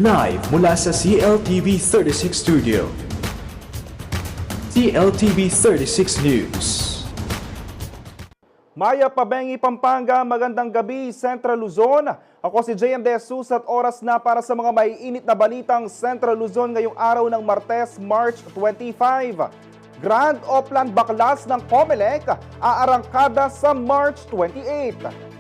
Live mula sa CLTV 36 Studio. CLTV 36 News. Maya Pabengi, Pampanga, magandang gabi, Central Luzon. Ako si JM De Jesus at oras na para sa mga maiinit na balitang Central Luzon ngayong araw ng Martes, March 25. Grand Oplan Baklas ng Comelec aarangkada sa March 28.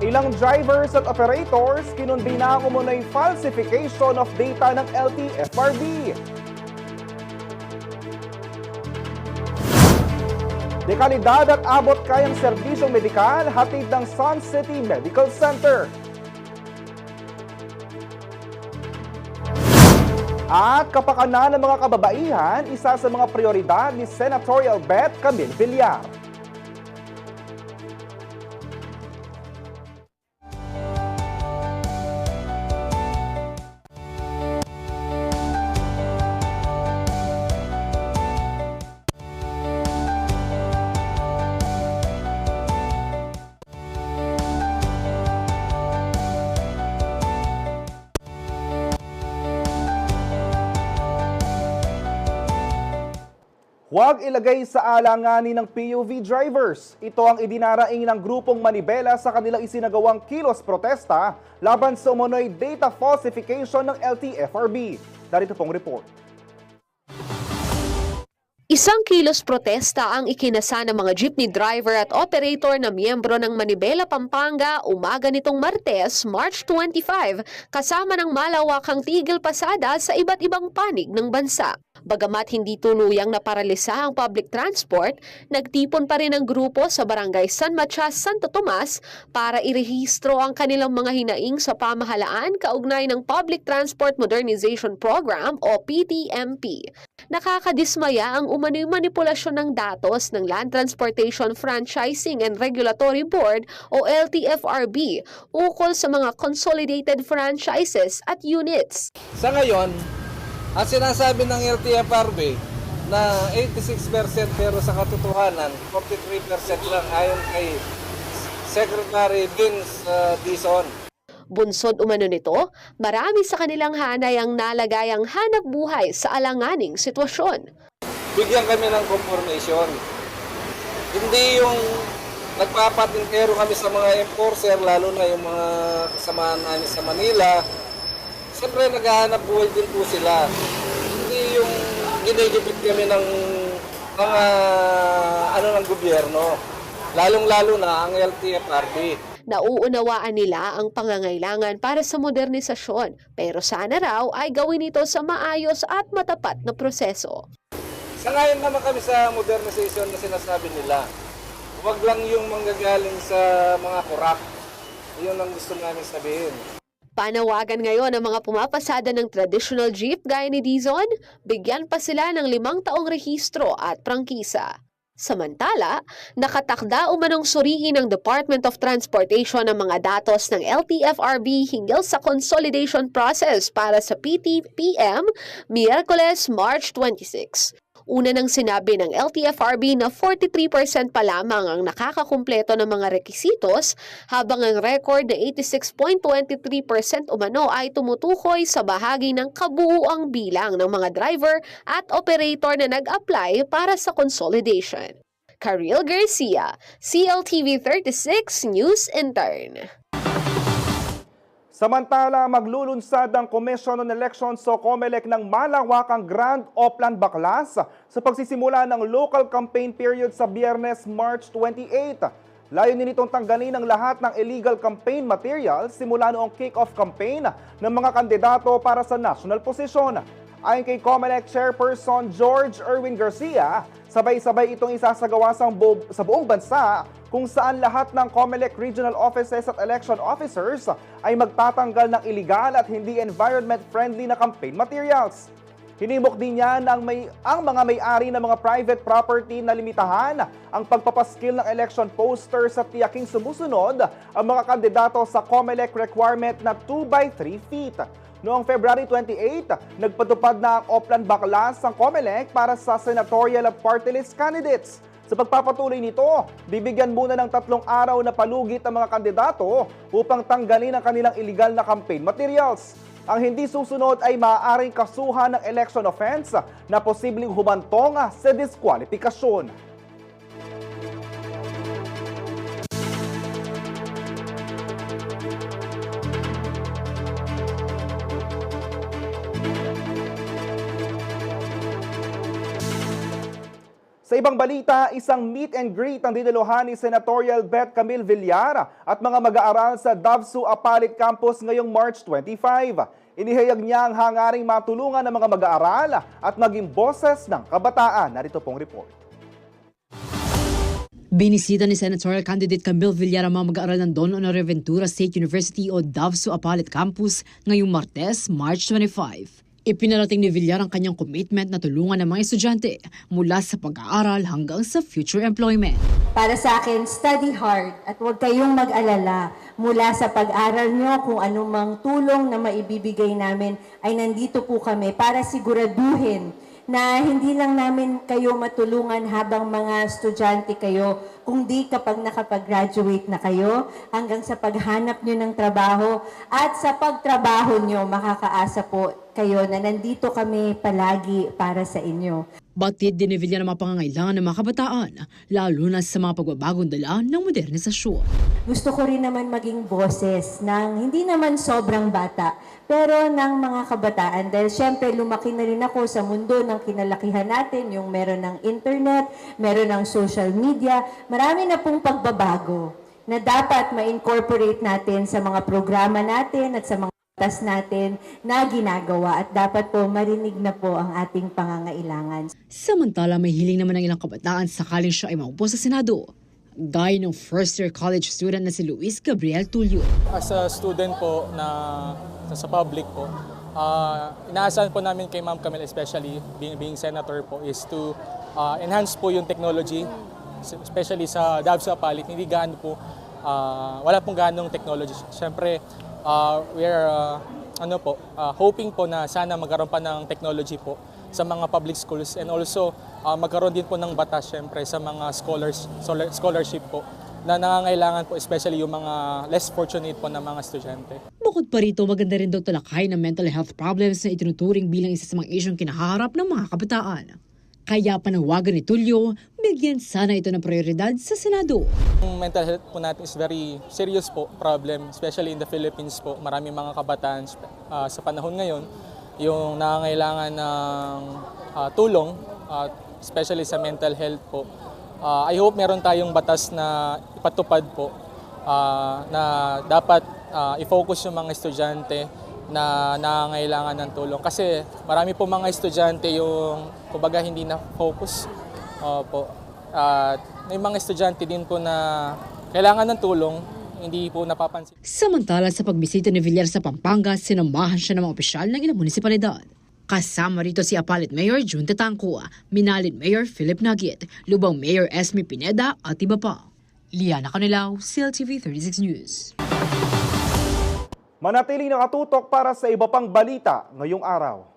Ilang drivers at operators kinumbina ang umunay falsification of data ng LTFRB. Dekalidad at abot kayang serbisyong medikal hatid ng Sun City Medical Center. At kapakanan ng mga kababaihan, isa sa mga prioridad ni Senatorial Bet Camille Villar. Huwag ilagay sa alanganin ng PUV drivers. Ito ang idinaraing ng grupong Manibela sa kanilang isinagawang kilos protesta laban sa umunoy data falsification ng LTFRB. Darito pong report. Isang kilos protesta ang ikinasa ng mga jeepney driver at operator na miyembro ng Manibela, Pampanga umaga nitong Martes, March 25, kasama ng malawakang tigil pasada sa iba't ibang panig ng bansa. Bagamat hindi tuluyang naparalisa ang public transport, nagtipon pa rin ang grupo sa barangay San Matias, Santo Tomas para irehistro ang kanilang mga hinaing sa pamahalaan kaugnay ng Public Transport Modernization Program o PTMP. Nakakadismaya ang umano'y manipulasyon ng datos ng Land Transportation Franchising and Regulatory Board o LTFRB ukol sa mga consolidated franchises at units. Sa ngayon, ang sinasabi ng LTFRB na 86% pero sa katotohanan 43% lang ayon kay Secretary Vince Dizon. Bunsod umano nito, marami sa kanilang hanay ang nalagayang hanap buhay sa alanganing sitwasyon. Bigyan kami ng confirmation. Hindi yung nagpapatingkero kami sa mga enforcer, lalo na yung mga kasamahan namin sa Manila. Siyempre naghahanap buhay din po sila. Hindi yung ginigipit kami ng mga ng gobyerno. Lalong-lalo na ang LTFRB. Nauunawaan nila ang pangangailangan para sa modernisasyon, pero sana raw ay gawin ito sa maayos at matapat na proseso. Sangayon naman kami sa modernization na sinasabi nila. Huwag lang yung manggagaling sa mga korap. Yun ang gusto namin sabihin. Panawagan ngayon ang mga pumapasada ng traditional jeep gaya ni Dizon, bigyan pa sila ng 5 taong rehistro at prangkisa. Samantala, nakatakda umanong suriin ng Department of Transportation ang mga datos ng LTFRB hinggil sa consolidation process para sa PTPM, Miyerkules, March 26. Una nang sinabi ng LTFRB na 43% pa lamang ang nakakakumpleto ng mga rekisitos, habang ang record na 86.23% umano ay tumutukoy sa bahagi ng kabuuang bilang ng mga driver at operator na nag-apply para sa consolidation. Karil Garcia, CLTV 36 News Intern. Samantala, maglulunsad ang Commission on Elections o COMELEC ng malawakang Grand Oplan Baklas sa pagsisimula ng local campaign period sa Biyernes, March 28. Layunin nitong tanggalin ang lahat ng illegal campaign materials simula noong kick-off campaign ng mga kandidato para sa national posisyon. Ayon kay COMELEC Chairperson George Erwin Garcia, sabay-sabay itong isasagawa sa buong bansa kung saan lahat ng COMELEC regional offices at election officers ay magtatanggal ng iligal at hindi environment-friendly na campaign materials. Hinimok din niya ang mga may-ari ng mga private property na limitahan ang pagpapaskil ng election posters at tiyaking sumusunod ang mga kandidato sa COMELEC requirement na 2x3 feet. Noong February 28, nagpatupad na ang Oplan Baklas ang COMELEC para sa senatorial at party list candidates. Sa Sa pagpapatuloy nito, bibigyan muna ng 3 araw na palugit ang mga kandidato upang tanggalin ang kanilang illegal na campaign materials. Ang hindi susunod ay maaaring kasuhan ng election offense na posibleng humantong sa diskwalifikasyon. Sa ibang balita, isang meet and greet ang dinaluhan ni Senatorial Bet Camille Villar at mga mag-aaral sa Davsu Apalit Campus ngayong March 25. Inihayag niya ang hangaring matulungan ng mga mag-aaral at maging boses ng kabataan. Narito pong report. Binisita ni Senatorial Candidate Camille Villar ang mga mag-aaral ng Don Honore Ventura State University o Davsu Apalit Campus ngayong Martes, March 25. Ipinarating ni Villar ang kanyang commitment na tulungan ng mga estudyante mula sa pag-aaral hanggang sa future employment. Para sa akin, study hard at huwag kayong mag-alala. Mula sa pag-aral nyo, kung anumang tulong na maibibigay namin ay nandito po kami para siguraduhin na hindi lang namin kayo matulungan habang mga estudyante kayo, kundi kapag nakapag-graduate na kayo, hanggang sa paghanap nyo ng trabaho at sa pagtrabaho nyo, makakaasa po kayo na nandito kami palagi para sa inyo. Batid din ni Villar ang mga pangangailangan ng mga kabataan, lalo na sa mga pagbabagong dala ng modernisasyon. Gusto ko rin naman maging boses ng hindi naman sobrang bata, pero ng mga kabataan. Dahil syempre lumaki na rin ako sa mundo ng kinalakihan natin, yung meron ng internet, meron ng social media. Marami na pong pagbabago na dapat ma-incorporate natin sa mga programa natin at sa mga batas natin na ginagawa at dapat po marinig na po ang ating pangangailangan. Samantala, may hiling naman ng ilang kabataan sakaling siya ay maupo sa Senado. Gaya ng first-year college student na si Luis Gabriel Tulio. As a student po na sa public po, inaasahan po namin kay Ma'am Camille, especially being senator po, is to enhance po yung technology, especially sa Davsu Apalit. Hindi gaano po, wala pong ganong technology. Siyempre, we are hoping po na sana magkaroon pa ng technology po sa mga public schools and also magkaroon din po ng batas syempre sa mga scholarship po na nangangailangan po, especially yung mga less fortunate po na mga estudyante. Bukod pa rito, maganda rin daw talakay ng mental health problems na itinuturing bilang isa sa mga isyong kinaharap ng mga kabataan. Kaya panawagan ni Tulio, bigyan sana ito ng prioridad sa Senado. Yung mental health po natin is very serious po problem, especially in the Philippines po. Maraming mga kabataan sa panahon ngayon yung nangangailangan ng tulong, especially sa mental health po. I hope meron tayong batas na ipatupad po na dapat i-focus yung mga estudyante na nangangailangan ng tulong. Kasi marami po mga estudyante yung kumbaga hindi na focus po. May mga estudyante din po na kailangan ng tulong, hindi po napapansin. Samantala sa pagbisita ni Villar sa Pampanga, sinamahan siya ng mga opisyal ng ilang munisipalidad. Kasama rito si Apalit Mayor June Tatangco, Minalin Mayor Philip Nagit, Lubang Mayor Esme Pineda at iba pa. Liana Canilao, CLTV 36 News. Manatiling nakatutok para sa iba pang balita ngayong araw.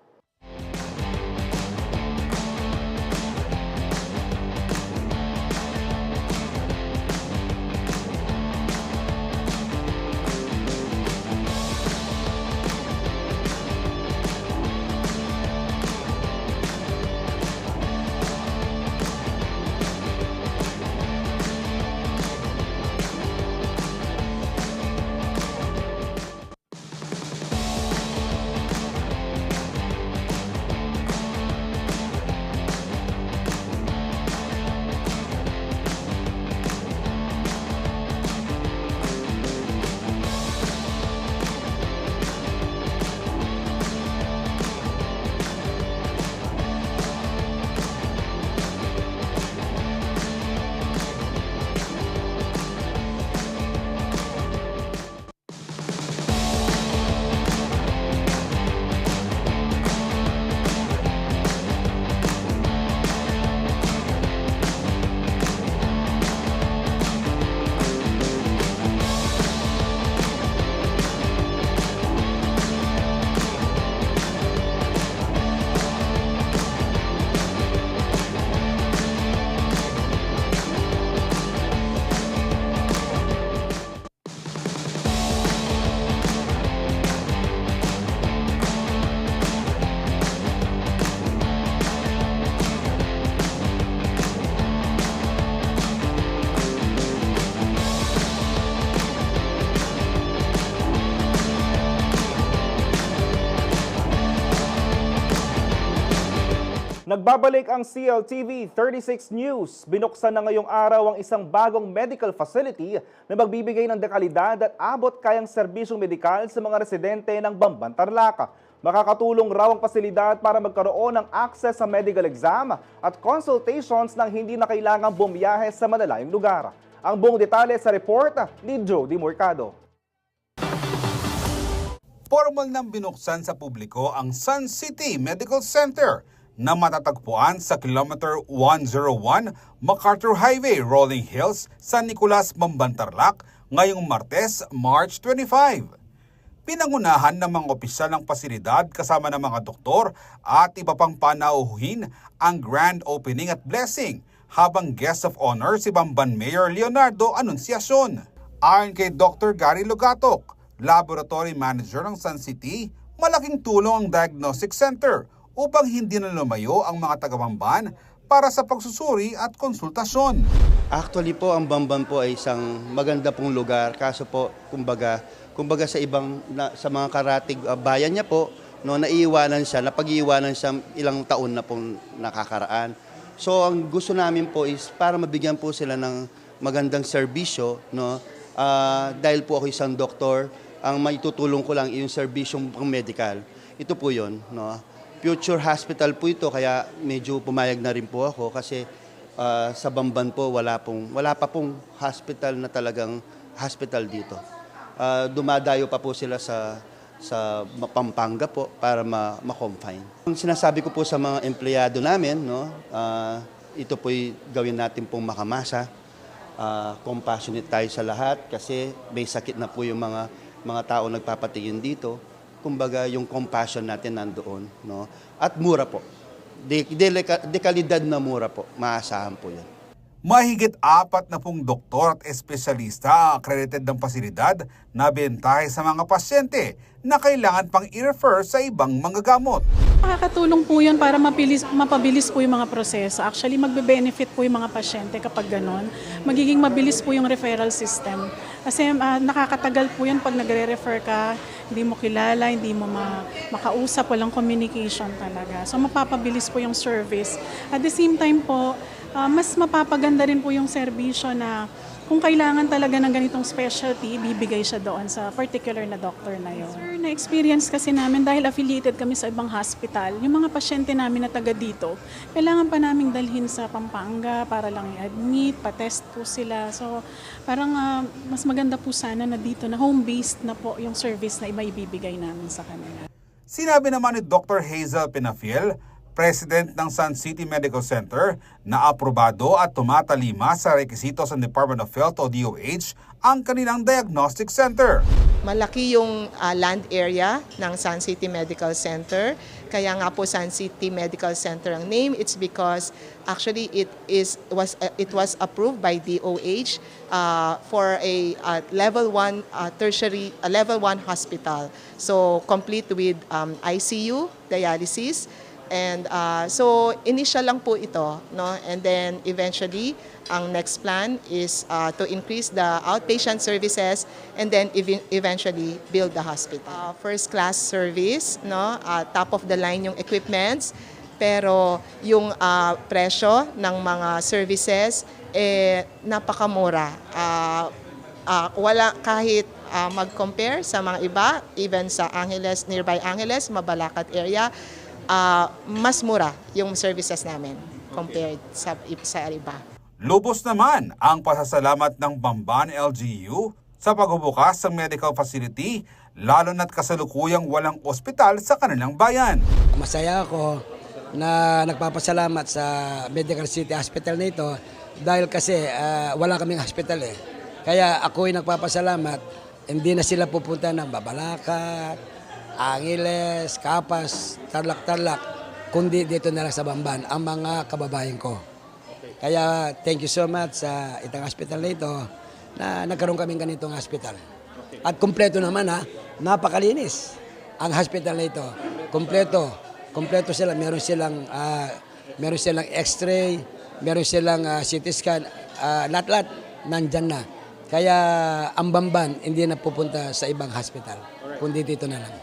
Nagbabalik ang CLTV 36 News. Binuksan na ngayong araw ang isang bagong medical facility na magbibigay ng dekalidad at abot kayang serbisyong medikal sa mga residente ng Bamban, Tarlac. Makakatulong raw ang pasilidad para magkaroon ng access sa medical exam at consultations nang hindi na kailangang bumiyahe sa malalayong lugar. Ang buong detalye sa report ni Joe Di Mercado. Formal nang binuksan sa publiko ang Sun City Medical Center na matatagpuan sa kilometer 101 MacArthur Highway, Rolling Hills, San Nicolas, Bamban, Tarlac ngayong Martes, March 25. Pinangunahan ng mga opisyal ng pasilidad kasama ng mga doktor at iba pang panauhin ang grand opening at blessing habang guest of honor si Bamban Mayor Leonardo Anunciacion. Ayon kay Dr. Gary Lugatok, Laboratory Manager ng Sun City, malaking tulong ang Diagnostic Center upang hindi na lumayo ang mga taga-Bamban para sa pagsusuri at konsultasyon. Actually po, ang Bamban po ay isang maganda pong lugar. Kaso po, kumbaga sa sa mga karatig bayan niya po, no, napag-iiwanan siya ilang taon na pong nakakaraan. So ang gusto namin po is para mabigyan po sila ng magandang serbisyo, no, dahil po ako isang doktor, ang maitutulong ko lang yung serbisyong pang-medical. Ito po yun, no. Future hospital po ito, kaya medyo pumayag na rin po ako kasi sa Bamban po wala pa pong hospital na talagang hospital dito. Dumadayo pa po sila sa Pampanga po para ma-confine. Ang sinasabi ko po sa mga empleyado namin, no, ito po'y gawin natin pong makamasa. Compassionate tayo sa lahat kasi may sakit na po yung mga tao nagpapatingin dito. Kumbaga yung compassion natin nandoon, no? At mura po. Dekalidad na mura po. Maasahan po yan. Mahigit 40 doktor at espesyalista ang accredited ng pasilidad na bentahe sa mga pasyente na kailangan pang i-refer sa ibang mga gamot. Makakatulong po yun para mapabilis po yung mga proseso. Actually, magbe-benefit po yung mga pasyente kapag ganon. Magiging mabilis po yung referral system. Kasi nakakatagal po yun pag nagre-refer ka, hindi mo kilala, hindi mo makausap, walang communication talaga. So mapapabilis po yung service. At the same time po, mas mapapaganda rin po yung serbisyo na kung kailangan talaga ng ganitong specialty, bibigay siya doon sa particular na doctor na yun. Sir, na-experience kasi namin dahil affiliated kami sa ibang hospital, yung mga pasyente namin na taga dito, kailangan pa naming dalhin sa Pampanga para lang i-admit, pa-test po sila. So parang mas maganda po sana na dito na home-based na po yung service na ibibigay namin sa kanila. Sinabi naman ni Dr. Hazel Penafiel, President ng Sun City Medical Center, na aprobado at tumatalima sa rekisitos ng Department of Health o DOH ang kanilang diagnostic center. Malaki yung land area ng Sun City Medical Center. Kaya nga po Sun City Medical Center ang name. It's because actually it was approved by DOH for a level 1 tertiary level 1 hospital. So complete with ICU, dialysis. And so initial lang po ito, no? And then eventually ang next plan is to increase the outpatient services and then eventually build the hospital. First class service, no? Top of the line yung equipments, pero yung presyo ng mga services napakamura. Wala kahit mag-compare sa mga iba, even sa Angeles, nearby Angeles, Mabalacat area. Mas mura yung services namin compared sa iba. Lubos naman ang pasasalamat ng Bamban LGU sa pagbubukas ng medical facility, lalo na't kasalukuyang walang ospital sa kanilang bayan. Masaya ako na nagpapasalamat sa Medical City Hospital na ito dahil kasi wala kaming hospital eh. Kaya ako'y nagpapasalamat, hindi na sila pupunta ng Babalacat, Angeles, Kapas, Tarlac, kundi dito na lang sa Bamban, ang mga kababayan ko. Kaya thank you so much sa itang hospital na ito na nagkaroon kaming ganitong hospital. At kumpleto naman napakalinis ang hospital na ito. Kumpleto sila, meron silang x-ray, meron silang CT scan, lahat-lahat nandyan na. Kaya ang Bamban hindi na pupunta sa ibang hospital, kundi dito na lang.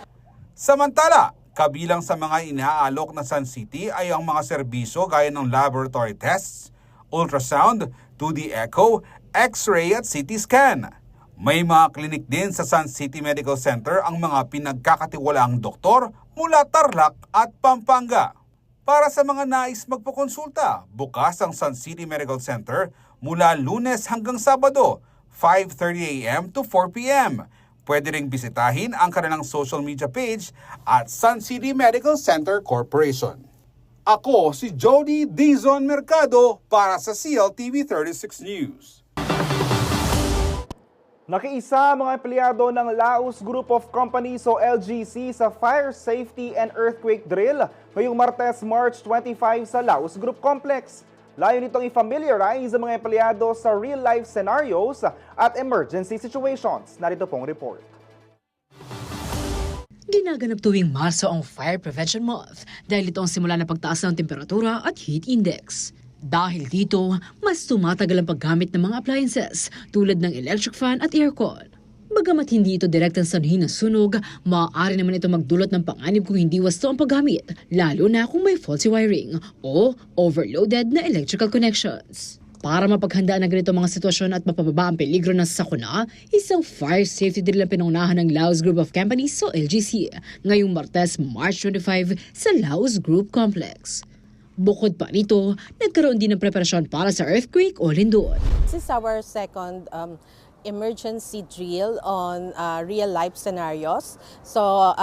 Samantala, Kabilang sa mga inaalok na Sun City ay ang mga serbisyo gaya ng laboratory tests, ultrasound, 2D echo, X-ray at CT scan. May mga klinik din sa Sun City Medical Center ang mga pinagkakatiwalaang doktor mula Tarlac at Pampanga. Para sa mga nais magpakonsulta, bukas ang Sun City Medical Center mula Lunes hanggang Sabado, 5:30 a.m. to 4 p.m. Pwede ring bisitahin ang kanilang social media page at Sun City Medical Center Corporation. Ako si Jody Dizon Mercado para sa CLTV 36 News. Nakiisa mga empleyado ng Laos Group of Companies o LGC sa Fire Safety and Earthquake Drill ngayong Martes, March 25 sa Laos Group Complex. Layo nitong i-familiarize ang mga empleyado sa real-life scenarios at emergency situations. Narito pong report. Ginaganap tuwing Marso ang Fire Prevention Month dahil ito ang simula ng pagtaas ng temperatura at heat index. Dahil dito, mas tumatagal ang paggamit ng mga appliances tulad ng electric fan at aircon. Bagamat hindi ito direktang sanhi ng sunog, maaari naman ito magdulot ng panganib kung hindi wasto ang paggamit, lalo na kung may faulty wiring o overloaded na electrical connections. Para mapaghandaan ng ganito mga sitwasyon at mapababa ang peligro ng sakuna, isang fire safety drill ang pinangunahan ng Laos Group of Companies o LGC ngayong Martes, March 25 sa Laos Group Complex. Bukod pa nito, nagkaroon din ng preparasyon para sa earthquake o lindol. This is our second emergency drill on real-life scenarios. So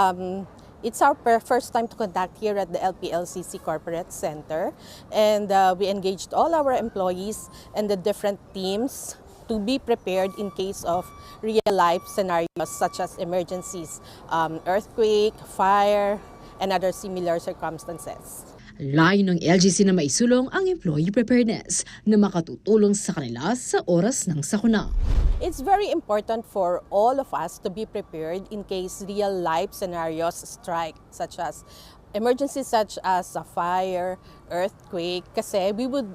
it's our first time to conduct here at the LPLCC Corporate Center. And we engaged all our employees and the different teams to be prepared in case of real-life scenarios such as emergencies, earthquake, fire, and other similar circumstances. Layo ng LGC na maisulong ang employee preparedness na makatutulong sa kanila sa oras ng sakuna. It's very important for all of us to be prepared in case real-life scenarios strike, such as emergencies such as a fire, earthquake, kasi we would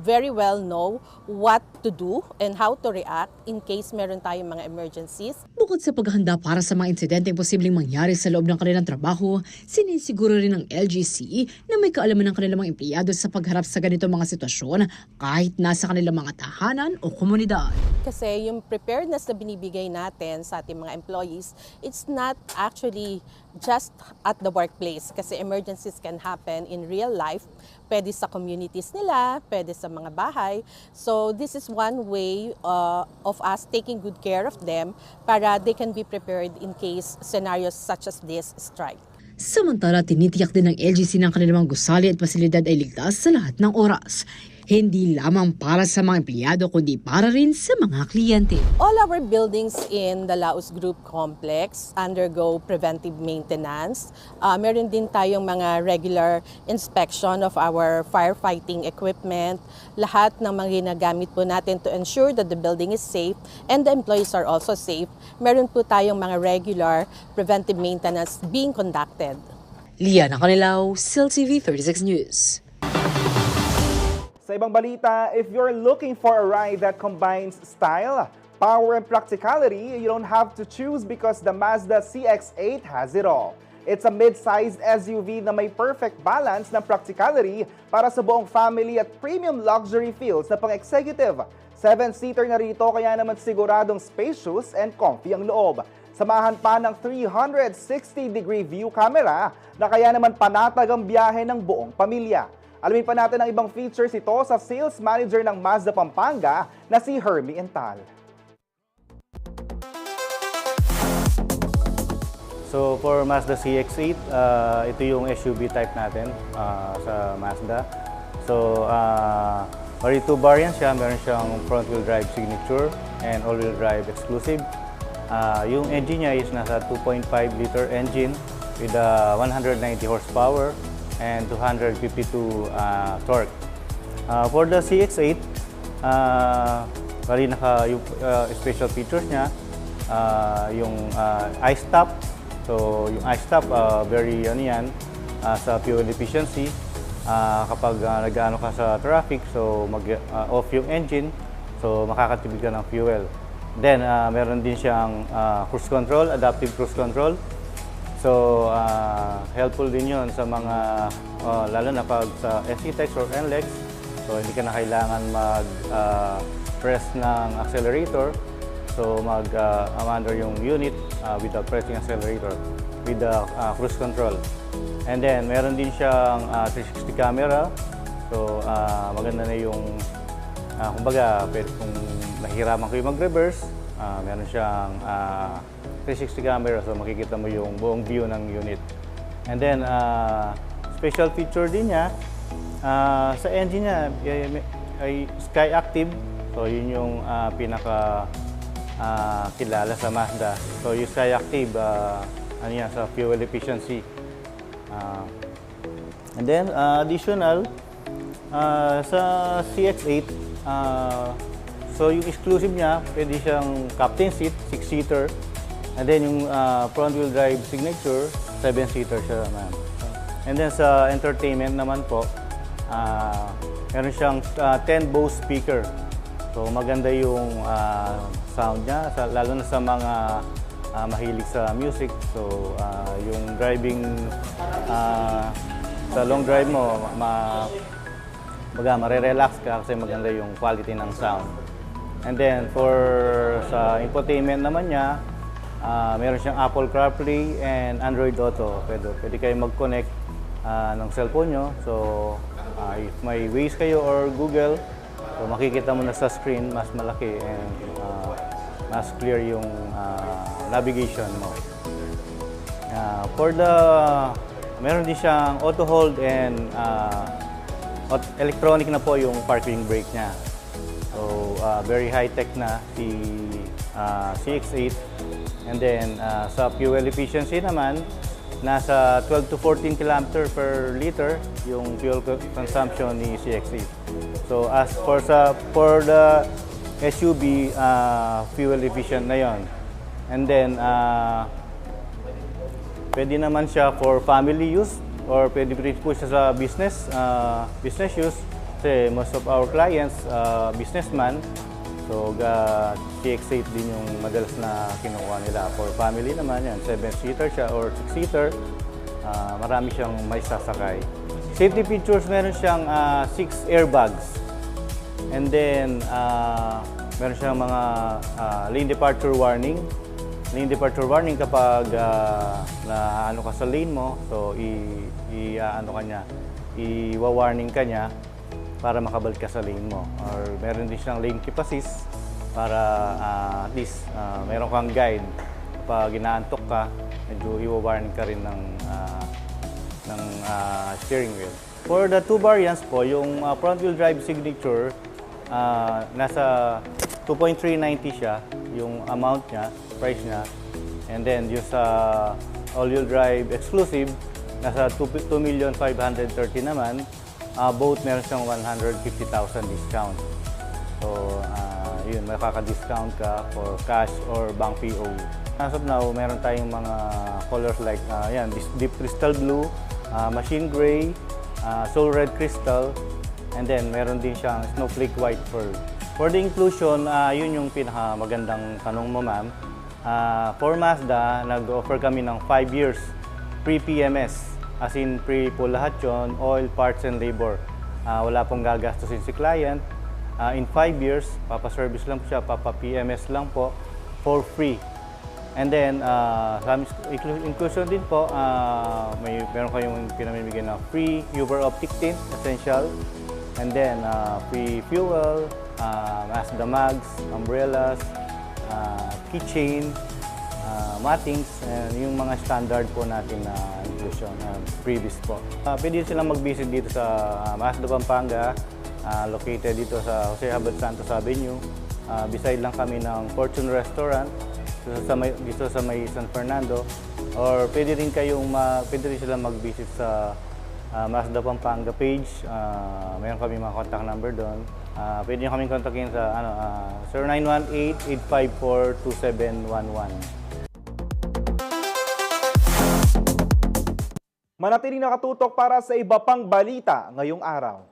very well know what to do and how to react in case meron tayong mga emergencies. Bukod sa paghahanda para sa mga insidenteng posibleng mangyari sa loob ng kanilang trabaho, sinisiguro rin ng LGC na may kaalaman ng kanilang mga empleyado sa pagharap sa ganitong mga sitwasyon kahit nasa kanilang mga tahanan o komunidad. Kasi yung preparedness na binibigay natin sa ating mga employees, it's not actually just at the workplace kasi emergencies can happen in real life. Pwede sa communities nila, pwede sa mga bahay. So this is one way of us taking good care of them para they can be prepared in case scenarios such as this strike. Samantala, tinitiyak din ng LGC ng kanilang gusali at pasilidad ay ligtas sa lahat ng oras. Hindi lamang para sa mga empleyado kundi para rin sa mga kliyente. All our buildings in the Laos Group Complex undergo preventive maintenance. Meron din tayong mga regular inspection of our firefighting equipment. Lahat ng mga ginagamit po natin to ensure that the building is safe and the employees are also safe. Meron po tayong mga regular preventive maintenance being conducted. Liana Canilao, CLTV 36 News. Sa ibang balita, if you're looking for a ride that combines style, power, and practicality, you don't have to choose because the Mazda CX-8 has it all. It's a mid-sized SUV na may perfect balance ng practicality para sa buong family at premium luxury feels na pang-executive. 7-seater na rito kaya naman siguradong spacious and comfy ang loob. Samahan pa ng 360-degree view camera na kaya naman panatag ang biyahe ng buong pamilya. Alamin pa natin ang ibang features ito sa sales manager ng Mazda Pampanga na si Hermie Ental. So for Mazda CX-8, ito yung SUV type natin sa Mazda. So bali 2 variants siya, meron siyang front-wheel drive signature and all-wheel drive exclusive. Yung engine niya is nasa 2.5 liter engine with 190 horsepower and 252 torque. For the CX-8, bali yung special features niya, yung iStop. So yung iStop, very sa fuel efficiency. Kapag nag-ano ka sa traffic, so mag-off yung engine, so makakatipid ka ng fuel. Then meron din siyang cruise control, adaptive cruise control. So, helpful din yun sa mga, lalo na pag sa SCTEX or NLEX, so hindi ka na kailangan mag-press ng accelerator. So, mag-under yung unit without pressing accelerator with the cruise control. And then, meron din siyang 360 camera. So, maganda na yung, kumbaga, kung nahihiraman ko yung mag-reverse, meron siyang 360 camera, so makikita mo yung buong view ng unit. And then, special feature din niya, sa engine niya ay Sky Active. So, yun yung pinaka kilala sa Mazda. So, yung Sky Active, ano yan, sa fuel efficiency. And then, additional, sa CX-8, so yung exclusive niya, pwede siyang captain seat, 6-seater. And then yung front wheel drive signature, 7-seater siya naman. And then sa entertainment naman po, meron siyang 10 Bose speaker. So maganda yung sound niya, lalo na sa mga mahilig sa music. So yung driving, sa long drive mo, marerelax ka kasi maganda yung quality ng sound. And then for sa infotainment naman niya, meron siyang Apple CarPlay and Android Auto. Pwede kayo mag-connect ng cellphone nyo. So if may Waze kayo or Google, so makikita mo na sa screen, mas malaki and mas clear yung navigation mo. Meron din siyang auto hold and electronic na po yung parking brake niya. So, very high-tech na si CX-8. And then, sa fuel efficiency naman, nasa 12 to 14 km per liter yung fuel consumption ni CX-8. So, as for the SUV, fuel efficient na yon. And then, pwede naman siya for family use or pwede po siya sa business use. Kasi most of our clients, businessman, so CX-8 din yung madalas na kinukuha nila. For family naman yan, 7-seater siya or 6-seater, marami siyang may sasakay. Safety features, meron siyang 6 airbags. And then, meron siyang mga lane departure warning. Lane departure warning kapag ano ka sa lane mo, so i-warning ka niya para makabalik ka sa lane mo. Or meron din siyang lane keep assist para at least meron kang guide. Kapag inaantok ka, medyo i-warning ka rin ng steering wheel. For the two variants po, yung front wheel drive signature, nasa 2.390 siya, yung amount niya, price niya. And then yung sa all-wheel drive exclusive, nasa 2,530,000 naman. Both meron siyang 150,000 discount. So, yun, makaka-discount ka for cash or bank POU. As of now, meron tayong mga colors like deep crystal blue, machine gray, soul red crystal, and then meron din siyang snowflake white pearl. For the inclusion, yun yung pinakamagandang tanong mo, ma'am. For Mazda, nag-offer kami ng 5 years free PMS. As in, free po lahat yun, oil, parts, and labor. Wala pong gagastusin si client. In 5 years, papa-service lang po siya, papa-PMS lang po, for free. And then, sa inclusion din po, meron kayong pinamimigay na free Uber Optic Tint, essential. And then, free fuel, Mazda mags, umbrellas, keychain, mattings, and yung mga standard po natin na inclusion, previous po. Pwede silang mag-visit dito sa Mazda Pampanga, located dito sa Jose Abad Santos Avenue. Beside lang kami ng Fortune Restaurant, dito sa may San Fernando. Or pwede rin silang mag-visit sa Mazda Pampanga page. Mayroon kami mga contact number doon. Pwede nyo kaming kontakin sa 0918-854-2711. Manatiling nakatutok para sa iba pang balita ngayong araw.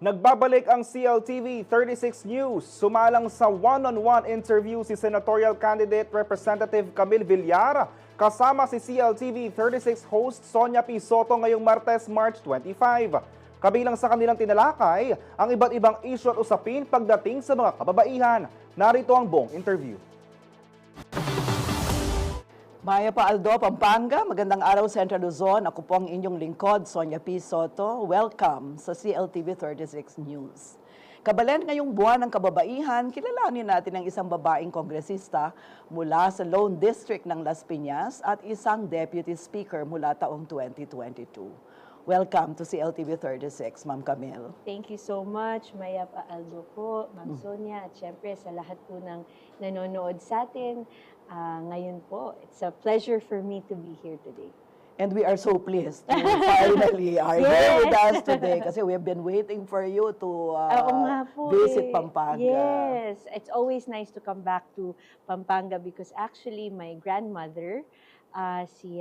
Nagbabalik ang CLTV 36 News. Sumalang sa one-on-one interview si Senatorial Candidate Representative Camille Villar kasama si CLTV 36 host Sonia P. Soto ngayong Martes, March 25. Kabilang sa kanilang tinalakay ang iba't ibang issue at usapin pagdating sa mga kababaihan. Narito ang buong interview. Maya pa Aldo, Pampanga. Magandang araw, Central Luzon. Ako po ang inyong lingkod, Sonia P. Soto. Welcome sa CLTV 36 News. Kabalan ngayong buwan ng kababaihan, kilalanin natin ang isang babaeng kongresista mula sa Lone District ng Las Piñas at isang Deputy Speaker mula taong 2022. Welcome to CLTV 36, Ma'am Camille. Thank you so much, Maya pa Aldo po, Ma'am Sonia, at syempre sa lahat po ng nanonood sa atin. Ngayon po, it's a pleasure for me to be here today. And we are so pleased to finally are here with us today kasi we have been waiting for you to visit Pampanga. Yes, it's always nice to come back to Pampanga because actually my grandmother, si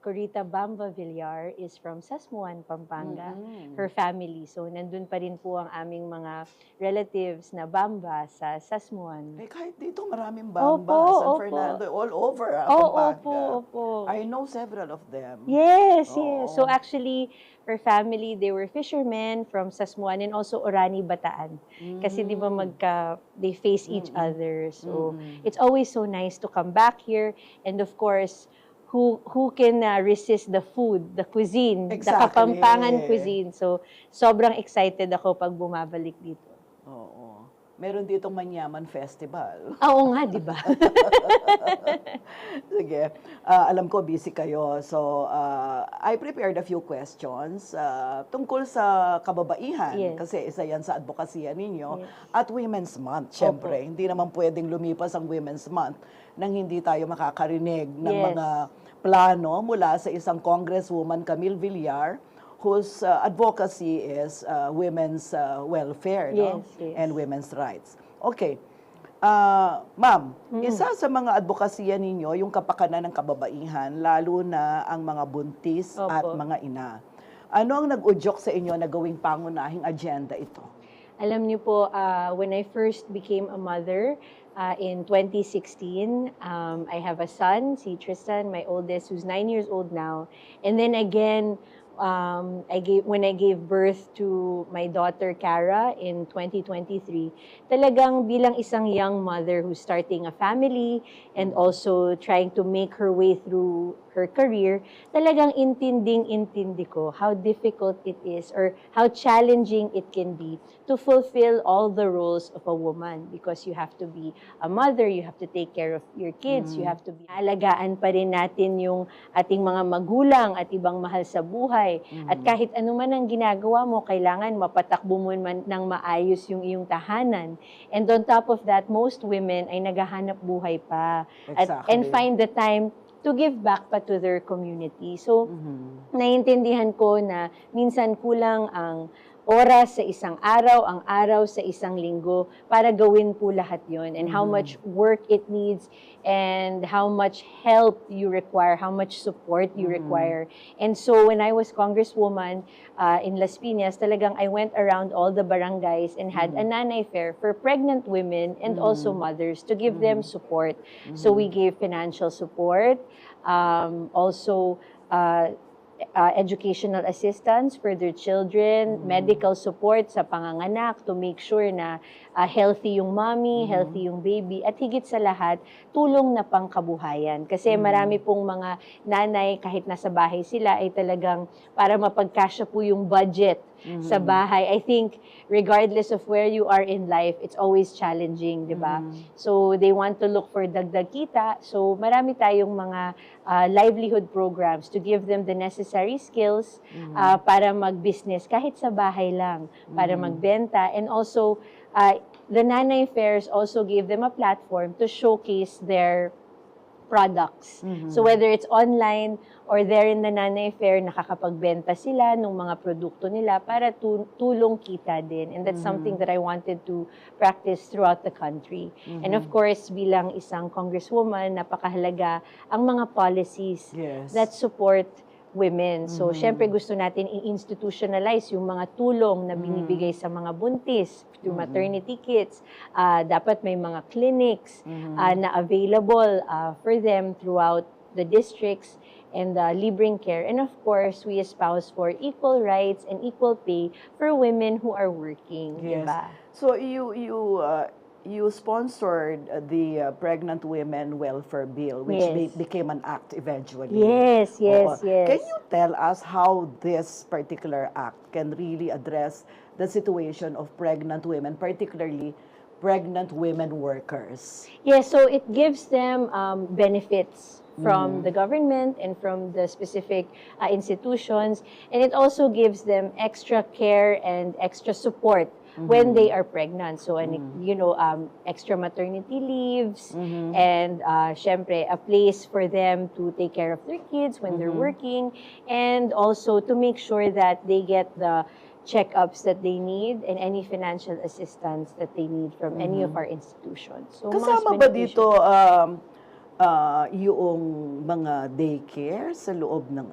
Corita Bamba Villar, is from Sasmuan, Pampanga, her family. So, nandun pa rin po ang aming mga relatives na Bamba sa Sasmuan. Eh, kahit dito maraming Bamba, San Fernando, all over Pampanga. Opo. I know several of them. Yes. So, actually, her family, they were fishermen from Sasmuan and also Orani, Bataan. Kasi di ba they face each other. So, it's always so nice to come back here. And of course, who can resist the food, the cuisine, the Kapampangan cuisine. So, sobrang excited ako pag bumabalik dito. Oo. Meron ditong Manyaman Festival. Oo nga, di ba? Sige. Alam ko, busy kayo. So, I prepared a few questions tungkol sa kababaihan. Yes. Kasi isa yan sa advokasya ninyo. Yes. At Women's Month, syempre. Hindi naman pwedeng lumipas ang Women's Month nang hindi tayo makakarinig ng mga plano mula sa isang Congresswoman, Camille Villar, whose advocacy is women's welfare and women's rights. Okay. Ma'am, isa sa mga advokasya ninyo, yung kapakanan ng kababaihan, lalo na ang mga buntis at mga ina. Ano ang nag-udyok sa inyo na gawing pangunahing agenda ito? Alam niyo po, when I first became a mother, in 2016, I have a son, si Tristan, my oldest, who's 9 years old now. And then again, when I gave birth to my daughter, Cara, in 2023, talagang bilang isang young mother who's starting a family and also trying to make her way through her career, talagang intindi ko how difficult it is or how challenging it can be to fulfill all the roles of a woman because you have to be a mother, you have to take care of your kids, you have to be alagaan pa rin natin yung ating mga magulang at ibang mahal sa buhay. At kahit ano man ang ginagawa mo, kailangan mapatakbo mo man ng maayos yung iyong tahanan. And on top of that, most women ay naghahanap buhay pa and find the time to give back pa to their community. So, naiintindihan ko na minsan kulang ang oras sa isang araw, ang araw sa isang linggo para gawin po lahat yon and how much work it needs and how much help you require, how much support you require. And so when I was Congresswoman in Las Piñas, talagang I went around all the barangays and had a nanay fair for pregnant women and also mothers to give them support. So we gave financial support, also educational assistance for their children, medical support sa panganganak to make sure na healthy yung mommy, healthy yung baby, at higit sa lahat, tulong na pangkabuhayan. Kasi marami pong mga nanay, kahit nasa bahay sila, ay talagang para mapagkasya po yung budget sa bahay. I think regardless of where you are in life, it's always challenging, di ba? So they want to look for dagdag kita. So marami tayong mga livelihood programs to give them the necessary skills para mag-business kahit sa bahay lang, para magbenta. And also, the Nanay Fairs also gave them a platform to showcase their products. So whether it's online or there in the Nanay Fair, nakakapagbenta sila ng mga produkto nila para tulong kita din. And that's something that I wanted to practice throughout the country. And of course, bilang isang congresswoman, napakahalaga ang mga policies that support women. So, syempre gusto natin i-institutionalize yung mga tulong na binibigay sa mga buntis through maternity kits. Dapat may mga clinics na available for them throughout the districts and libreng care. And of course, we espouse for equal rights and equal pay for women who are working. Yes. Diba? So you sponsored the Pregnant Women Welfare Bill, which Yes. became an act eventually. Yes, yes, Oo. yes. Can you tell us how this particular act can really address the situation of pregnant women, particularly pregnant women workers? Yes, so it gives them benefits from the government and from the specific institutions, and it also gives them extra care and extra support when they are pregnant. So, extra maternity leaves and syempre, a place for them to take care of their kids when they're working, and also to make sure that they get the checkups that they need and any financial assistance that they need from any of our institutions. So, Kasama mas ba beneficial. dito yung mga daycare sa loob ng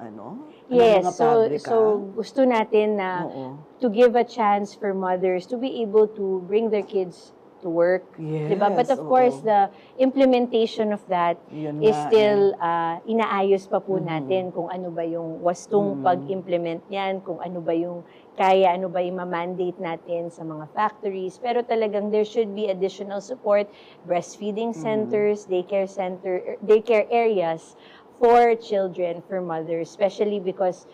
Yes, mga so pabrika? gusto natin na to give a chance for mothers to be able to bring their kids to work. Diba? But Yes, of course, the implementation of that Yun is nga still inaayos pa po natin kung ano ba yung wastong pag-implement niyan, kung ano ba yung kaya, ano ba yung ma-mandate natin sa mga factories. Pero talagang there should be additional support, breastfeeding centers, daycare areas for children, for mothers, especially because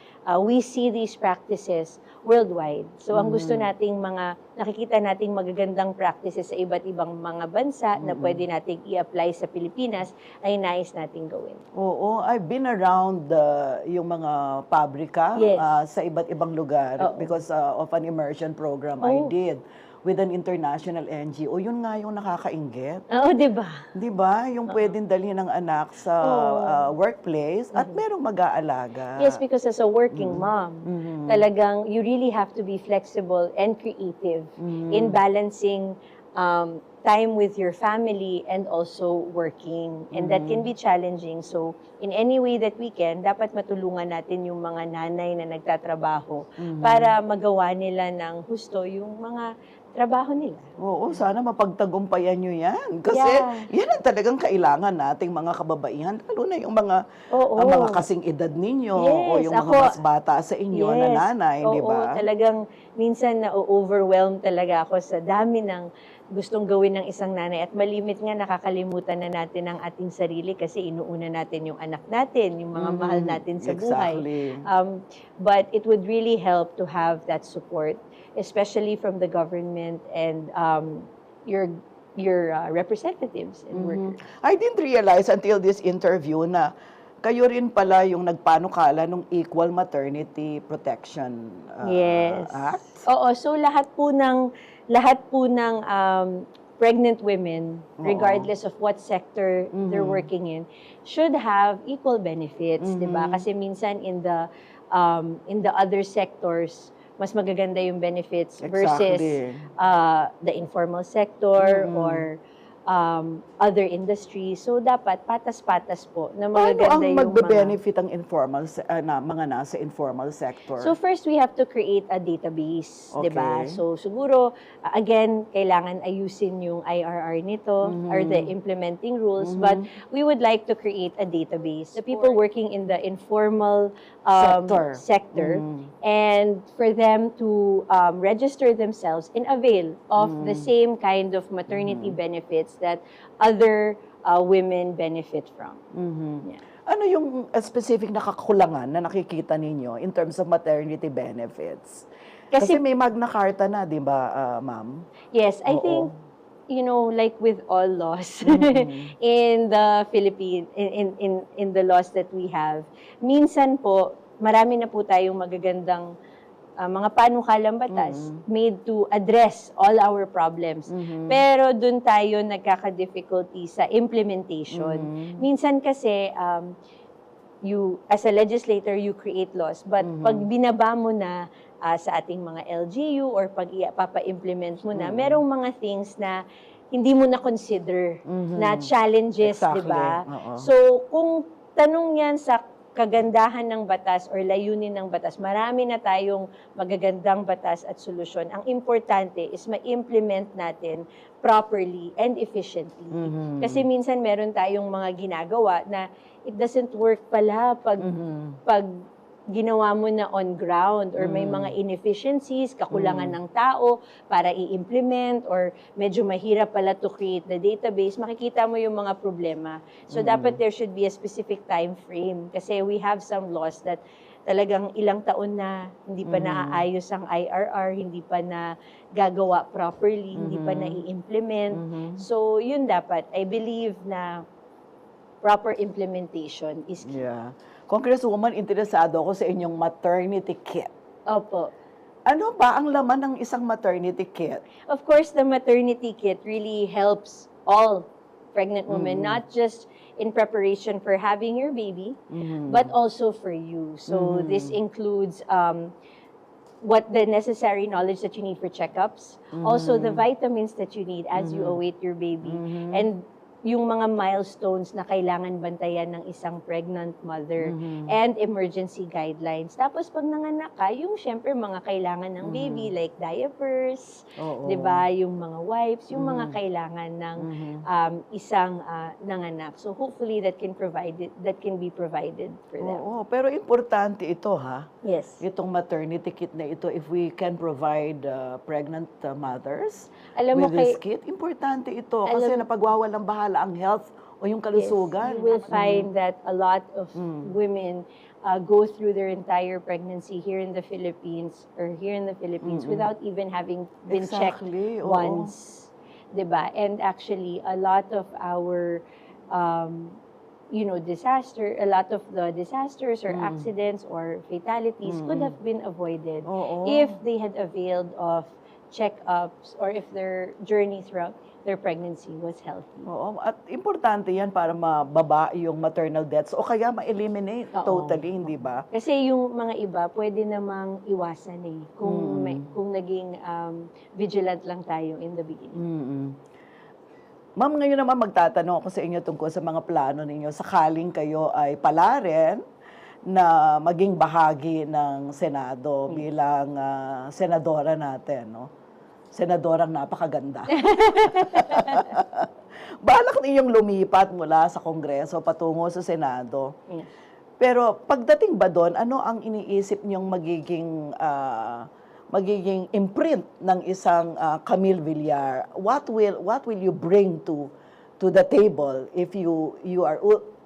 we see these practices worldwide. So ang gusto nating nakikita nating magagandang practices sa iba't ibang mga bansa na pwede nating i-apply sa Pilipinas ay nais nating gawin. Oo, I've been around yung mga pabrika sa iba't ibang lugar because of an immersion program I did with an international NGO. Yun nga yung nakakainggit. Oo, di ba? Di ba? Yung pwedeng dalhin ng anak sa workplace at merong mag-aalaga. Yes, because as a working mom, talagang you really have to be flexible and creative in balancing time with your family and also working. And that can be challenging. So, in any way that we can, dapat matulungan natin yung mga nanay na nagtatrabaho para magawa nila ng husto yung mga trabaho nila. Oo, sana mapagtagumpayan nyo yan. Kasi yan ang talagang kailangan nating mga kababaihan, lalo na yung mga kasing edad ninyo o yung mga mas bata sa inyo na nanay, di ba? Oo, talagang minsan na-overwhelm talaga ako sa dami ng gustong gawin ng isang nanay at malimit nga nakakalimutan na natin ang ating sarili kasi inuuna natin yung anak natin, yung mga mahal natin sa buhay. But it would really help to have that support, especially from the government and your representatives and workers. I didn't realize until this interview na kayo rin pala yung nagpanukala ng Equal Maternity Protection Act? Oo, so lahat po ng pregnant women, regardless of what sector they're working in, should have equal benefits, di ba? Kasi minsan in the other sectors, mas magaganda yung benefits versus the informal sector or other industries. So, dapat patas-patas po na magaganda Paano ang yung magbe-benefit ang informal, mga nasa informal sector? So first, we have to create a database, di ba? Okay. So siguro, again, kailangan ayusin yung IRR nito or the implementing rules, but we would like to create a database. The people working in the informal sector and for them to register themselves and avail of the same kind of maternity benefits that other women benefit from. Yeah. Ano yung specific na kakulangan na nakikita ninyo in terms of maternity benefits? Kasi may Magna Carta na, di ba, ma'am? Yes, I think, like with all laws in the Philippines, in the laws that we have, minsan po, marami na po tayong magagandang mga panukalang batas made to address all our problems. Pero dun tayo nagkaka-difficulty sa implementation. Minsan kasi, you, as a legislator, you create laws. But pag binaba mo na sa ating mga LGU or pag ipapa-implement mo na, merong mga things na hindi mo na-consider na challenges, di ba? So, kung tanong yan sa kagandahan ng batas or layunin ng batas, marami na tayong magagandang batas at solusyon. Ang importante is ma-implement natin properly and efficiently. Kasi minsan meron tayong mga ginagawa na it doesn't work pala pag ginawa mo na on ground or may mga inefficiencies, kakulangan ng tao para i-implement or medyo mahirap pala to create the database, makikita mo yung mga problema. So dapat there should be a specific time frame kasi we have some laws that talagang ilang taon na hindi pa naaayos ang IRR, hindi pa na gagawa properly, hindi pa na i-implement. So yun dapat. I believe na proper implementation is key. Yeah. Congresswoman, interesado ako sa inyong maternity kit. Opo. Ano ba ang laman ng isang maternity kit? Of course, the maternity kit really helps all pregnant women, not just in preparation for having your baby, but also for you. So this includes what the necessary knowledge that you need for checkups, also the vitamins that you need as you await your baby, and yung mga milestones na kailangan bantayan ng isang pregnant mother and emergency guidelines. Tapos pag nanganak ka, yung syempre mga kailangan ng baby like diapers, 'di ba, yung mga wipes, yung mga kailangan ng isang nanganak. So hopefully that can be provided for them. Oo, pero importante ito ha. Yes. Itong maternity kit na ito, if we can provide pregnant mothers Alam mo with this kit, importante ito kasi napagwawalang bahala ang health o yung kalusugan. Yes, you will find that a lot of women go through their entire pregnancy here in the Philippines without even having been checked once. Diba? And actually, a lot of our a lot of the disasters or accidents or fatalities could have been avoided if they had availed of check-ups or if their journey throughout their pregnancy was healthy. Oo, at importante yan para mababa yung maternal deaths o kaya ma-eliminate totally, hindi ba? Kasi yung mga iba, pwede namang iwasan kung naging vigilant lang tayo in the beginning. Ma'am, ngayon naman magtatanong ako sa inyo tungkol sa mga plano ninyo sakaling kayo ay palarin na maging bahagi ng Senado bilang senadora natin, no? Senadorang napakaganda. Balak ninyong lumipat mula sa Kongreso patungo sa Senado. Pero pagdating ba doon, ano ang iniisip niyong magiging imprint ng isang Camille Villar? What will you bring to the table if you are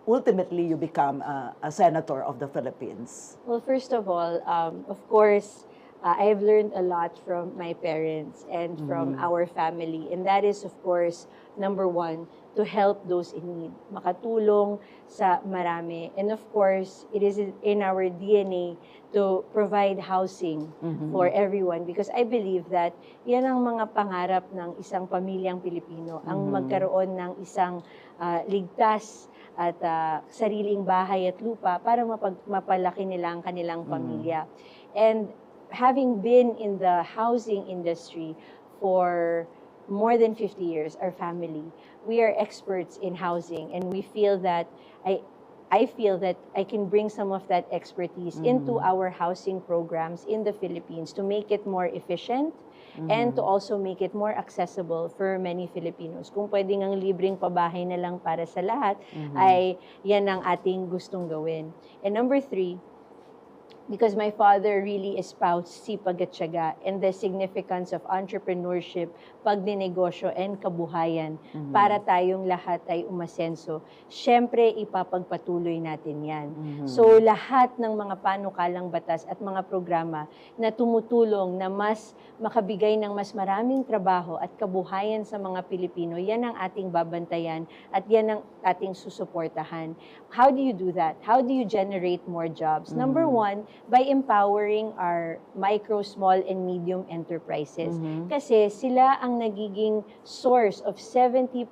ultimately you become a senator of the Philippines? Well, first of all, of course, I have learned a lot from my parents and from our family. And that is, of course, number one, to help those in need. Makatulong sa marami. And of course, it is in our DNA to provide housing for everyone. Because I believe that yan ang mga pangarap ng isang pamilyang Pilipino. Ang magkaroon ng isang ligtas at sariling bahay at lupa para mapalaki nila ang kanilang pamilya. And having been in the housing industry for more than 50 years, our family, we are experts in housing, and we feel that I feel that I can bring some of that expertise into our housing programs in the Philippines to make it more efficient and to also make it more accessible for many Filipinos. Kung pwedeng ang libreng pabahay na lang para sa lahat, ay yan ang ating gustong gawin. And number 3, because my father really espoused sipag at tiyaga and the significance of entrepreneurship, pagninegosyo, and kabuhayan para tayong lahat ay umasenso. Siyempre, ipapagpatuloy natin yan. So, lahat ng mga panukalang batas at mga programa na tumutulong na mas makabigay ng mas maraming trabaho at kabuhayan sa mga Pilipino, yan ang ating babantayan at yan ang ating susuportahan. How do you do that? How do you generate more jobs? Number 1, by empowering our micro, small, and medium enterprises. Kasi sila ang nagiging source of 70%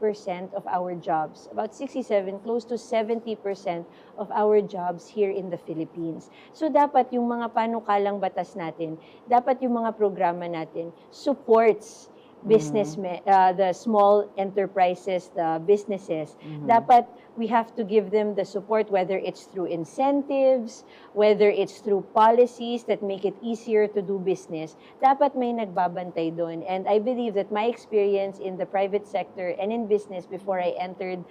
of our jobs. About 67, close to 70% of our jobs here in the Philippines. So dapat yung mga panukalang batas natin, dapat yung mga programa natin supports the small enterprises, the businesses. Dapat we have to give them the support, whether it's through incentives, whether it's through policies that make it easier to do business. Dapat may nagbabantay doon. And I believe that my experience in the private sector and in business before I entered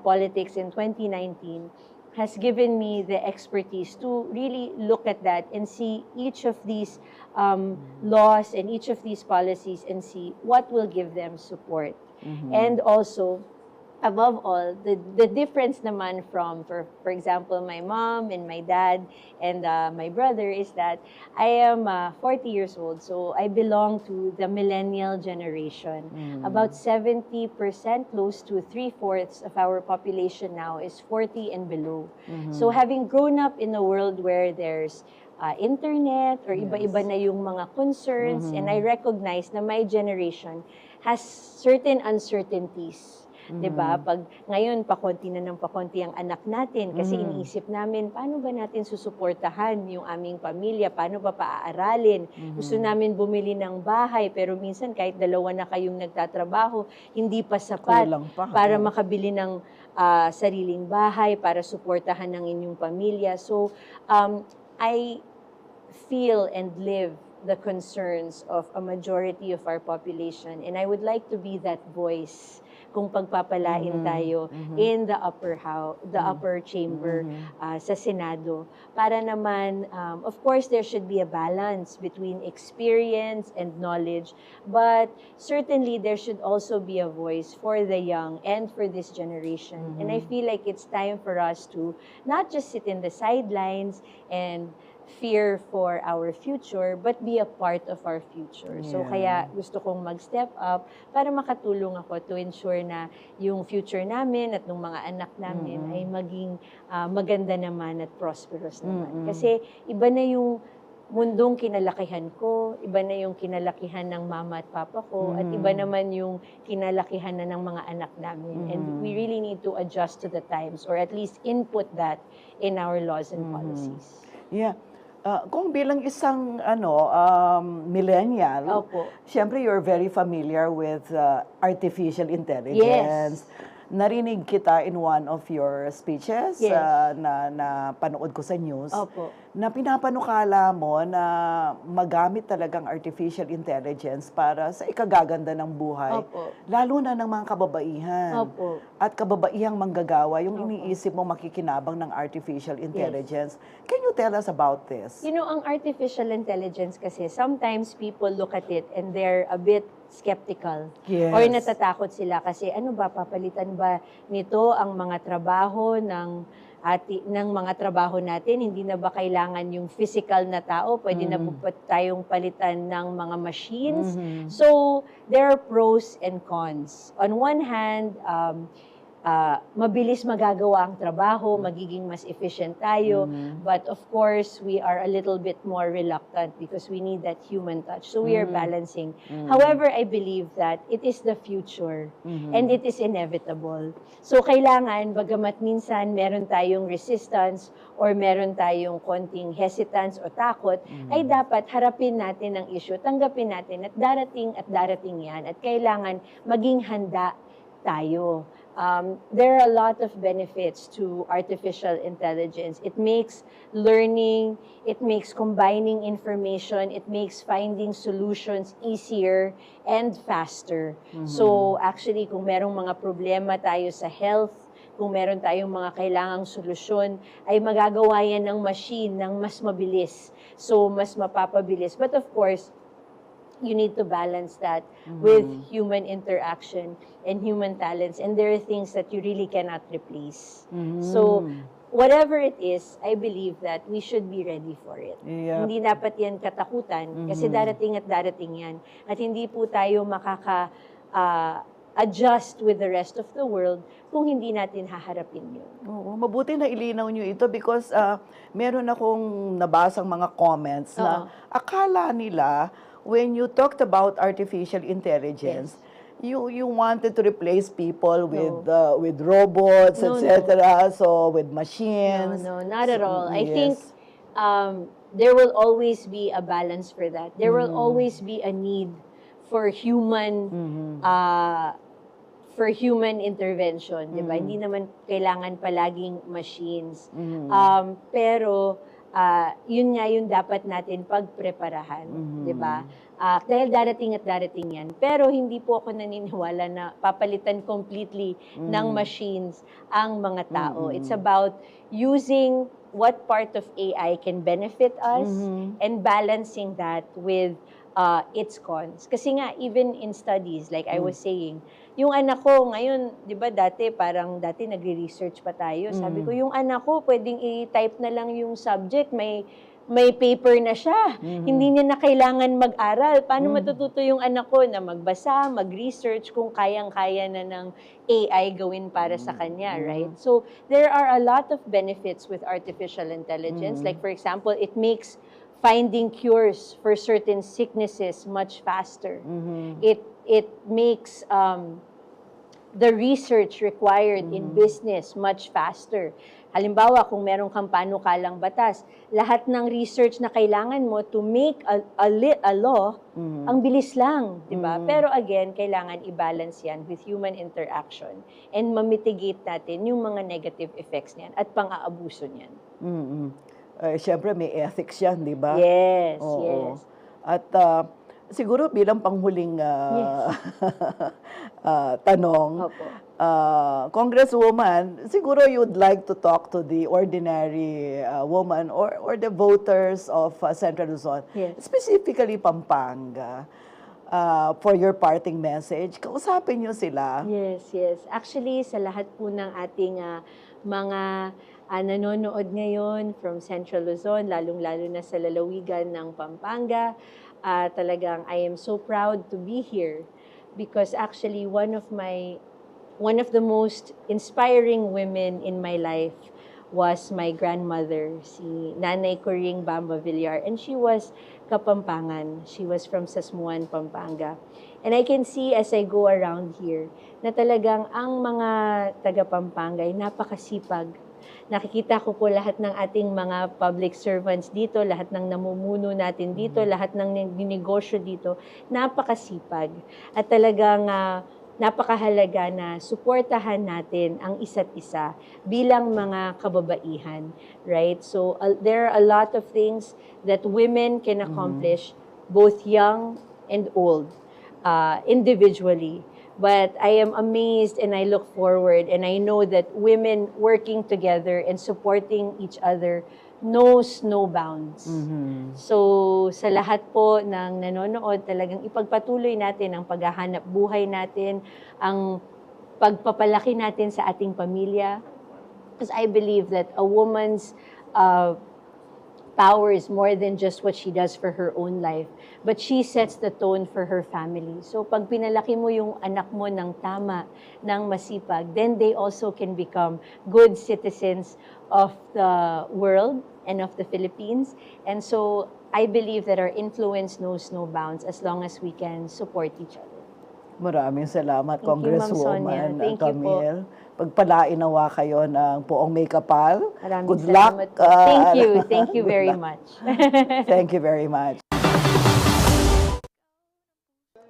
politics in 2019 has given me the expertise to really look at that and see each of these laws and each of these policies and see what will give them support. And also, above all, the difference naman from, for example, my mom and my dad and my brother is that I am 40 years old, so I belong to the millennial generation. About 70%, close to 3/4 of our population now is 40 and below. So having grown up in a world where there's internet or iba-iba na yung mga concerns, and I recognize na my generation has certain uncertainties. Diba? Pag ngayon, pakonti na ng pakonti ang anak natin kasi iniisip namin, paano ba natin susuportahan yung aming pamilya? Paano ba paaaralin? Gusto namin bumili ng bahay, pero minsan kahit dalawa na kayong nagtatrabaho, hindi pa sapat para makabili ng sariling bahay, para suportahan ng inyong pamilya. So, I feel and live the concerns of a majority of our population, and I would like to be that voice kung pagpapalain tayo in the upper chamber sa Senado. Para naman, of course, there should be a balance between experience and knowledge, but certainly there should also be a voice for the young and for this generation. And I feel like it's time for us to not just sit in the sidelines and fear for our future, but be a part of our future. So kaya gusto kong mag-step up para makatulong ako to ensure na yung future namin at ng mga anak namin ay maging maganda naman at prosperous naman. Kasi iba na yung mundong kinalakihan ko, iba na yung kinalakihan ng mama at papa ko, at iba naman yung kinalakihan na ng mga anak namin. And we really need to adjust to the times, or at least input that in our laws and policies. Yeah. Kung bilang isang millennial, siyempre you're very familiar with artificial intelligence. Narinig kita in one of your speeches na panood ko sa news, na pinapanukala mo na magamit talagang artificial intelligence para sa ikagaganda ng buhay, lalo na ng mga kababaihan. At kababaihang manggagawa, yung iniisip mo makikinabang ng artificial intelligence. Can you tell us about this? You know, ang artificial intelligence kasi, sometimes people look at it and they're a bit skeptical. Or natatakot sila kasi ano ba, papalitan ba nito ang mga trabaho ng mga trabaho natin? Hindi na ba kailangan yung physical na tao? Pwede na ba tayong palitan ng mga machines? So, there are pros and cons. On one hand, mabilis magagawa ang trabaho, magiging mas efficient tayo, but of course, we are a little bit more reluctant because we need that human touch. So we are balancing. However, I believe that it is the future and it is inevitable. So kailangan, bagamat minsan meron tayong resistance or meron tayong konting hesitance o takot, ay dapat harapin natin ang issue, tanggapin natin at darating yan. At kailangan maging handa tayo. There are a lot of benefits to artificial intelligence. It makes learning, it makes combining information, it makes finding solutions easier and faster. So actually, kung merong mga problema tayo sa health, kung meron tayong mga kailangang solusyon, ay magagawa yan ng machine ng mas mabilis. So mas mapapabilis. But of course, you need to balance that with human interaction and human talents. And there are things that you really cannot replace. So, whatever it is, I believe that we should be ready for it. Hindi dapat yan katakutan kasi darating at darating yan. At hindi po tayo adjust with the rest of the world kung hindi natin haharapin yun. Oo, mabuti na ilinaw nyo ito because meron akong nabasang mga comments na akala nila when you talked about artificial intelligence, you wanted to replace people with robots, etc. So with machines. No, not at all. I think there will always be a balance for that. There will always be a need for human intervention, di ba? Hindi naman kailangan palaging machines. Pero yun nga yung dapat natin pagpreparahan, di ba? Dahil darating at darating yan. Pero hindi po ako naniniwala na papalitan completely ng machines ang mga tao. It's about using what part of AI can benefit us and balancing that with its cons. Kasi nga, even in studies, like I was saying, yung anak ko ngayon, di ba dati nagre-research pa tayo. Sabi ko, yung anak ko, pwedeng i-type na lang yung subject, may paper na siya. Hindi niya na kailangan mag-aral. Paano matututo yung anak ko na magbasa, mag-research kung kayang-kaya na ng AI gawin para sa kanya, right? So, there are a lot of benefits with artificial intelligence. Like, for example, it makes finding cures for certain sicknesses much faster. It makes the research required in business much faster. Halimbawa, kung meron kang panukalang batas, lahat ng research na kailangan mo to make a law, ang bilis lang, di ba? Pero again, kailangan i-balance yan with human interaction and mamitigate natin yung mga negative effects niyan at pang-aabuso niyan. Siyempre, may ethics yan, di ba? Yes, Oo. yes. At siguro bilang panghuling tanong, Congresswoman, siguro you'd like to talk to the ordinary woman or the voters of Central Luzon, specifically Pampanga, for your parting message. Kausapin niyo sila. Yes, yes. Actually, sa lahat po ng ating mga nanonood ngayon from Central Luzon, lalong-lalo na sa lalawigan ng Pampanga, talagang I am so proud to be here because actually one of the most inspiring women in my life was my grandmother, si Nanay Coring Bamba Villar, and she was Kapampangan. She was from Sasmuan, Pampanga. And I can see as I go around here na talagang ang mga taga-Pampanga ay napakasipag. Nakikita ko po lahat ng ating mga public servants dito, lahat ng namumuno natin dito, lahat ng negosyo dito, napakasipag. At talagang napakahalaga na suportahan natin ang isa't isa bilang mga kababaihan, right? So there are a lot of things that women can accomplish, both young and old, individually. But I am amazed and I look forward and I know that women working together and supporting each other knows no bounds. So sa lahat po ng nanonood, talagang ipagpatuloy natin ang paghahanap buhay natin, ang pagpapalaki natin sa ating pamilya. Because I believe that a woman's power is more than just what she does for her own life, but she sets the tone for her family. So pag pinalaki mo yung anak mo ng tama, ng masipag, then they also can become good citizens of the world and of the Philippines. And so I believe that our influence knows no bounds as long as we can support each other. Maraming salamat, Thank you, Ma'am Congresswoman Sonia. Thank you po. Camille. Pagpalain nawa kayo ng poong may kapal. Maraming Good luck. salamat po. Thank you very much. Thank you very much.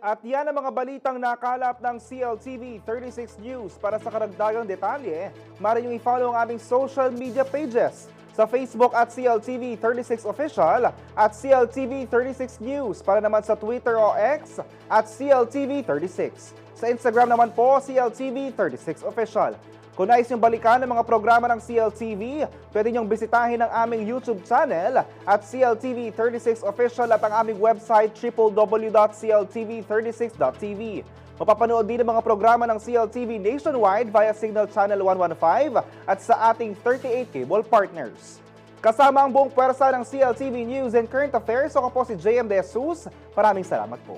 At yan ang mga balitang nakalap ng CLTV 36 News. Para sa karagdagang detalye, maaari niyong i-follow ang aming social media pages. Sa Facebook at CLTV 36 Official at CLTV 36 News. Para naman sa Twitter o X at CLTV 36. Sa Instagram naman po, CLTV 36 Official. Kung nais niyong balikan ang mga programa ng CLTV, pwede niyong bisitahin ang aming YouTube channel at CLTV 36 Official at ang aming website www.cltv36.tv. Mapapanood din ang mga programa ng CLTV nationwide via Signal Channel 115 at sa ating 38 cable partners. Kasama ang buong pwersa ng CLTV News and Current Affairs, ako po si JM De Jesus. Maraming salamat po.